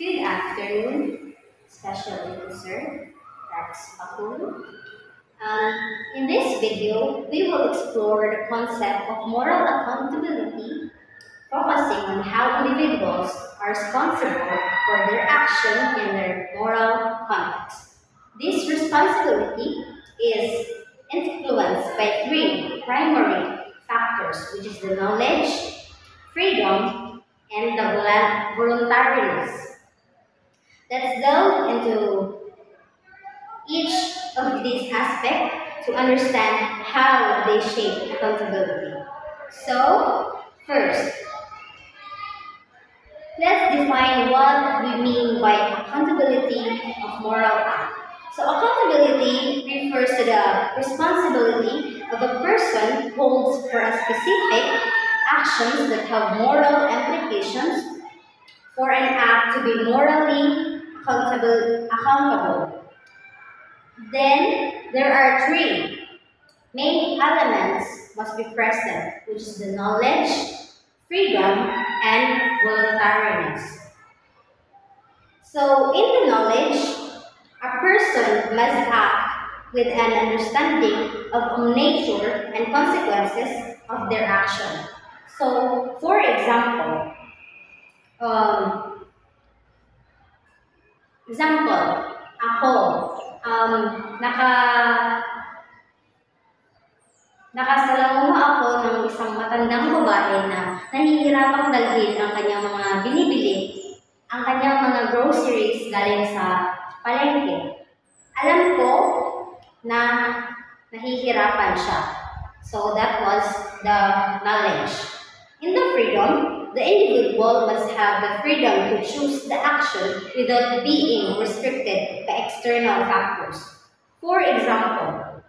Good afternoon, Special Officer Rex Pakulu. In this video, we will explore the concept of moral accountability, focusing on how individuals are responsible for their action in their moral context. This responsibility is influenced by three primary factors, which is the knowledge, freedom, and the voluntariness. Let's delve into each of these aspects to understand how they shape accountability. So, first, let's define what we mean by accountability of moral act. So, accountability refers to the responsibility of a person holds for a specific actions that have moral implications for an act to be morally accountable. Then there are three main elements must be present, which is the knowledge, freedom, and voluntariness. So in the knowledge, a person must act with an understanding of nature and consequences of their action. So for example, um, ako, um, naka, nakasalamuha ako ng isang matandang babae na nahihirapang dalhin ang kanyang mga binibili, ang kanyang mga groceries galing sa palengke. Alam ko na nahihirapan siya. So that was the knowledge. In the freedom, the individual must have the freedom to choose the action without being restricted by external factors. For example,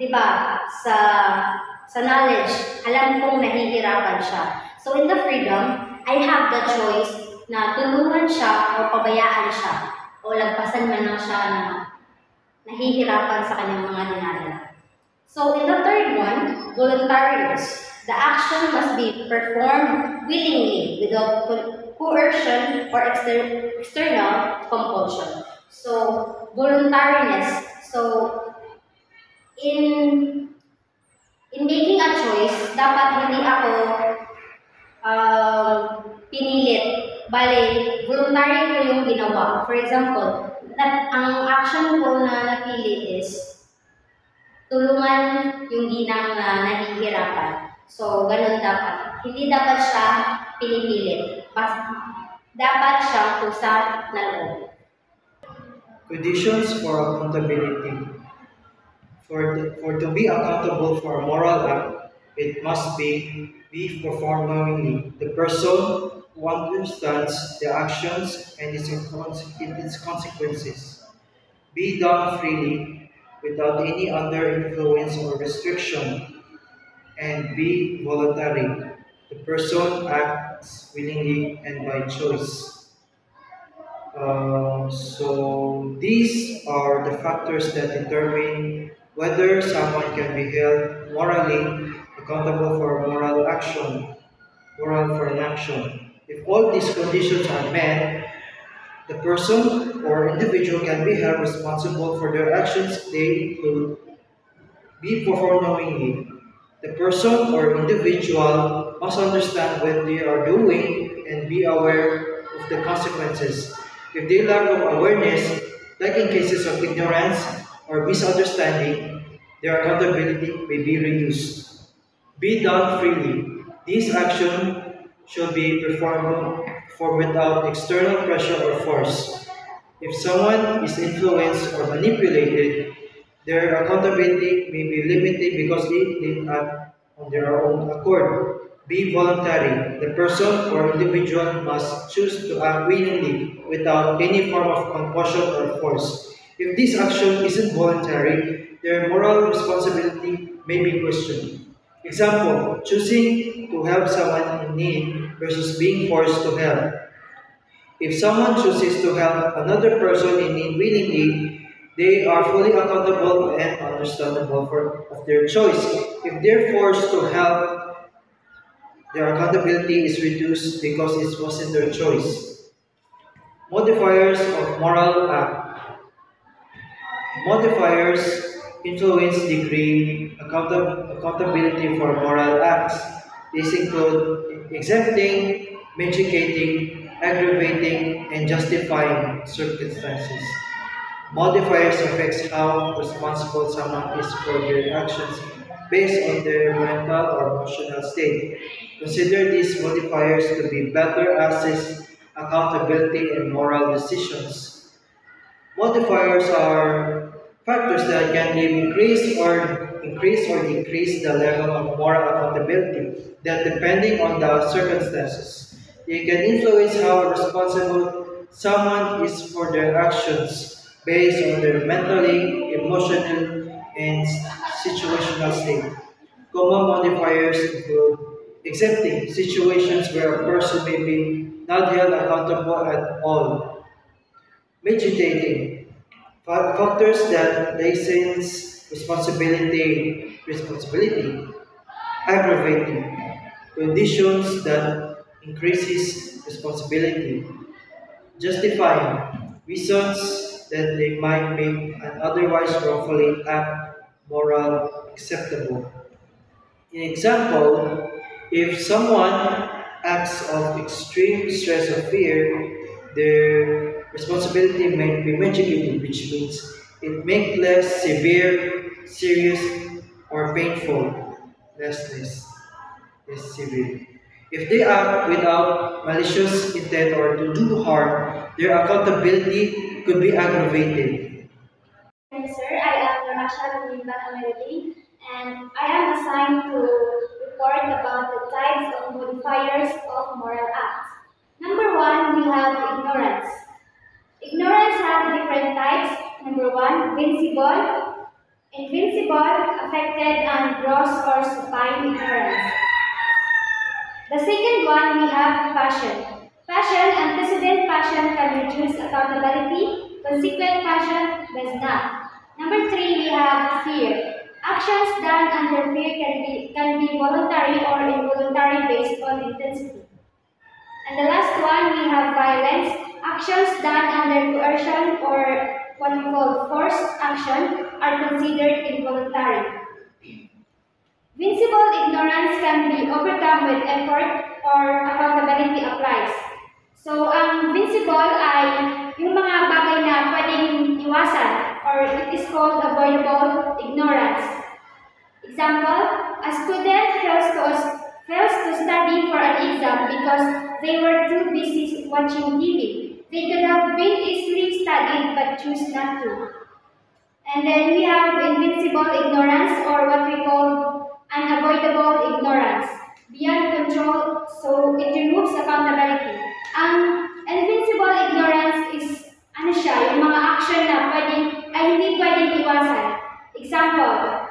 di ba, sa knowledge, alam kong nahihirapan siya. So in the freedom, I have the choice na tulungan siya o pabayaan siya o lagpasan man lang siya na nahihirapan sa kanyang mga dinadala. So in the third one, voluntariness. The action must be performed willingly without coercion or external compulsion. So, voluntariness. So, in making a choice, dapat hindi ako pinilit. Bale, voluntary ko yung ginawa. For example, ang action ko na napili is tulungan yung ginang na nahihirapan. So, ganun dapat. Hindi dapat siya pinipilit. Dapat siya kusa na loob. Conditions for accountability. For to be accountable for a moral act, it must be performed knowingly. The person who understands the actions and its consequences. Be done freely, without any under influence or restriction, and be voluntary. The person acts willingly and by choice. So these are the factors that determine whether someone can be held morally accountable for moral action, for an action. If all these conditions are met, the person or individual can be held responsible for their actions. They include be performed knowingly. The person or individual must understand what they are doing and be aware of the consequences. If they lack of awareness, like in cases of ignorance or misunderstanding, their accountability may be reduced. Be done freely. This action should be performed without external pressure or force. If someone is influenced or manipulated, their accountability may be limited because they did act on their own accord. Be voluntary. The person or individual must choose to act willingly without any form of compulsion or force. If this action isn't voluntary, their moral responsibility may be questioned. Example, choosing to help someone in need versus being forced to help. If someone chooses to help another person in need willingly, they are fully accountable and understandable of their choice. If they're forced to help, their accountability is reduced because it wasn't their choice. Modifiers of moral act. Modifiers influence degree accountability for moral acts. These include exempting, mitigating, aggravating, and justifying circumstances. Modifiers affects how responsible someone is for their actions based on their mental or emotional state. Consider these modifiers to be better assess accountability and moral decisions. Modifiers are factors that can increase or decrease the level of moral accountability that depending on the circumstances. They can influence how responsible someone is for their actions based on their mentally, emotional, and situational state. Common modifiers include accepting situations where a person may be not held accountable at all. Meditating factors that license responsibility, aggravating conditions that increases responsibility, justifying reasons that they might make an otherwise wrongfully act moral acceptable. In example, if someone acts of extreme stress or fear, their responsibility may be mitigated, which means it makes less severe, serious, or painful, less severe. If they act without malicious intent or to do harm, their accountability could be aggravated. Sir, I am Ramasha Lumimba Amelody, and I am assigned to report about the types of modifiers of moral acts. Number one, we have ignorance. Ignorance has different types. Number one, vincible. Invincible, affected, and gross or supine ignorance. The second one, we have passion. Passion, antecedent passion can reduce accountability, consequent passion does not. Number three, we have fear. Actions done under fear can be voluntary or involuntary based on intensity. And the last one, we have violence. Actions done under coercion or what we call forced action are considered involuntary. Vincible ignorance can be overcome with effort or accountability applies. So, ang vincible ay yung mga bagay na pwedeng iwasan or it is called avoidable ignorance. Example, a student fails to study for an exam because they were too busy watching TV. They could have been easily studied but choose not to. And then we have invincible ignorance or what we call unavoidable ignorance. Beyond control, so it removes accountability. Ang invincible ignorance is ano siya, yung mga action na hindi pwedeng iwasan. Example,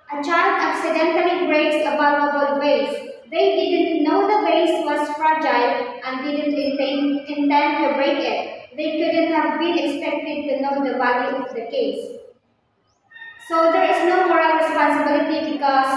a child accidentally breaks a valuable vase. They didn't know the vase was fragile and didn't intend to break it. They couldn't have been expected to know the value of the case. So there is no moral responsibility because,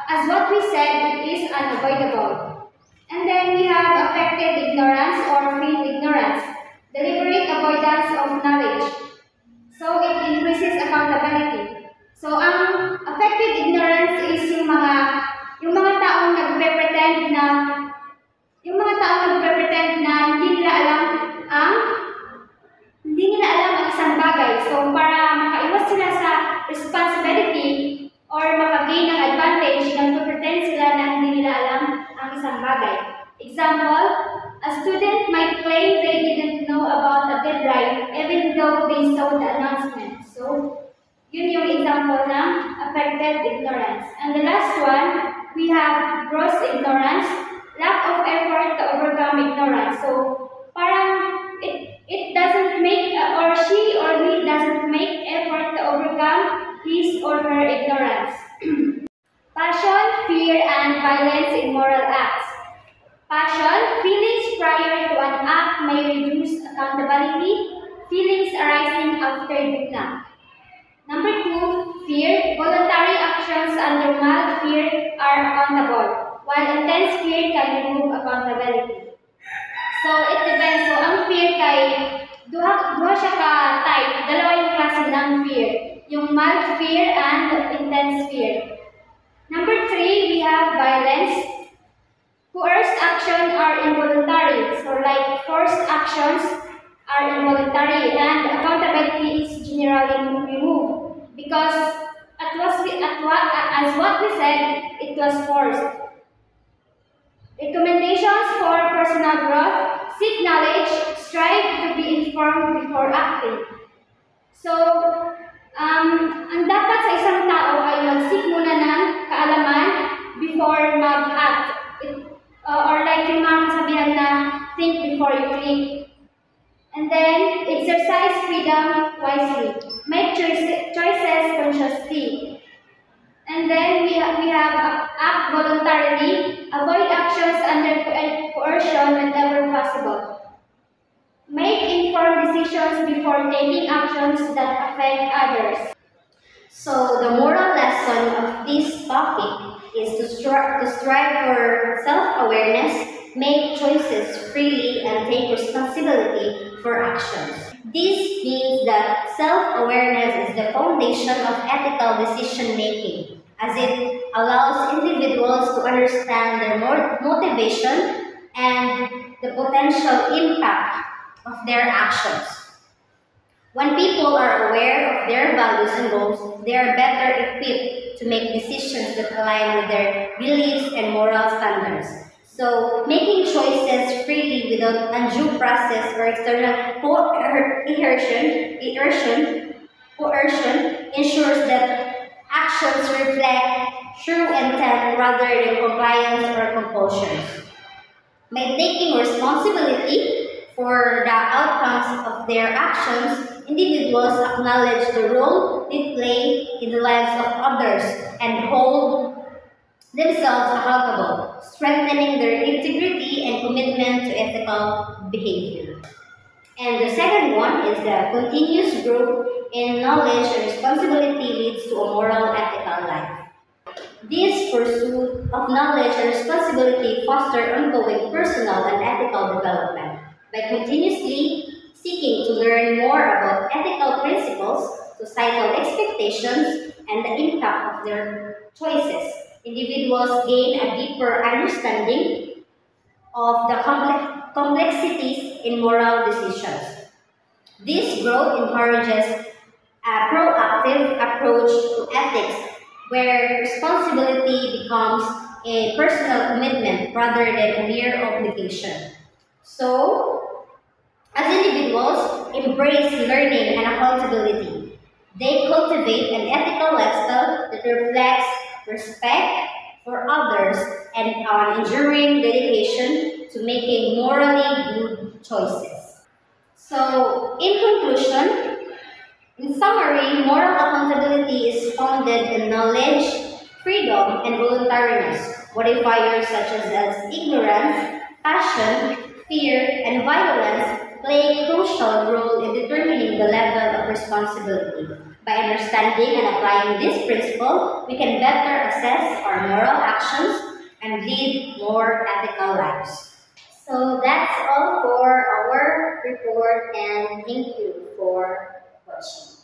as what we said, it is unavoidable. And then we have affected ignorance or feigned ignorance, deliberate avoidance of knowledge. So it increases accountability. So ang affected ignorance is yung mga taong nagpe-pretend na ang hindi nila alam ang isang bagay. So, para makaiwas sila sa responsibility or makagain ng advantage, nagpo-pretend sila na hindi nila alam ang isang bagay. Example, a student might claim they didn't know about a deadline even though they saw the announcement. So, yun yung example ng affected ignorance. And the last one, we have gross ignorance, lack of effort to overcome ignorance. So, parang it doesn't make or she or he doesn't make effort to overcome his or her ignorance. Passion, fear, and violence in moral acts. Passion, feelings prior to an act may reduce accountability, feelings arising after doing act. Number two, fear, voluntary actions under mild fear are accountable, while intense fear can remove accountability. So, it depends. So, ang fear kay, duha siya ka type. Dalawa yung klase ng fear. Yung mild fear and intense fear. Number 3, we have violence. Coerced actions are involuntary. So, like forced actions are involuntary and accountability is generally removed because as what we said, it was forced. Recommendations for personal growth: seek knowledge, strive to be informed before acting. So, ang dapat sa isang tao ay mag-seek muna ng kaalaman before mag-act. Or like yung mga kasabihan na think before you click. And then, exercise freedom wisely. Make choices consciously. And then, we have act voluntarily. Avoid actions under coercion whenever possible. Make informed decisions before taking actions that affect others. So, the moral lesson of this topic is to strive for self-awareness, make choices freely, and take responsibility for actions. This means that self-awareness is the foundation of ethical decision-making, as it allows individuals to understand their motivation and the potential impact of their actions. When people are aware of their values and goals, they are better equipped to make decisions that align with their beliefs and moral standards. So, making choices freely without undue process or external coercion ensures that actions reflect true intent rather than compliance or compulsion. By taking responsibility for the outcomes of their actions, individuals acknowledge the role they play in the lives of others and hold themselves accountable, strengthening their integrity and commitment to ethical behavior. And the second one is that continuous growth in knowledge and responsibility leads to a moral ethical life. This pursuit of knowledge and responsibility foster ongoing personal and ethical development. By continuously seeking to learn more about ethical principles, societal expectations, and the impact of their choices, individuals gain a deeper understanding of the complexities in moral decisions. This growth encourages a proactive approach to ethics, where responsibility becomes a personal commitment rather than a mere obligation. So, as individuals embrace learning and accountability, they cultivate an ethical lifestyle that reflects respect for others and an enduring dedication to making morally good choices. So, in conclusion, in summary, moral accountability is founded in knowledge, freedom, and voluntariness. Modifiers such as ignorance, passion, fear, and violence play a crucial role in determining the level of responsibility. By understanding and applying this principle, we can better assess our moral actions and lead more ethical lives. So that's all for our report, and thank you for watching.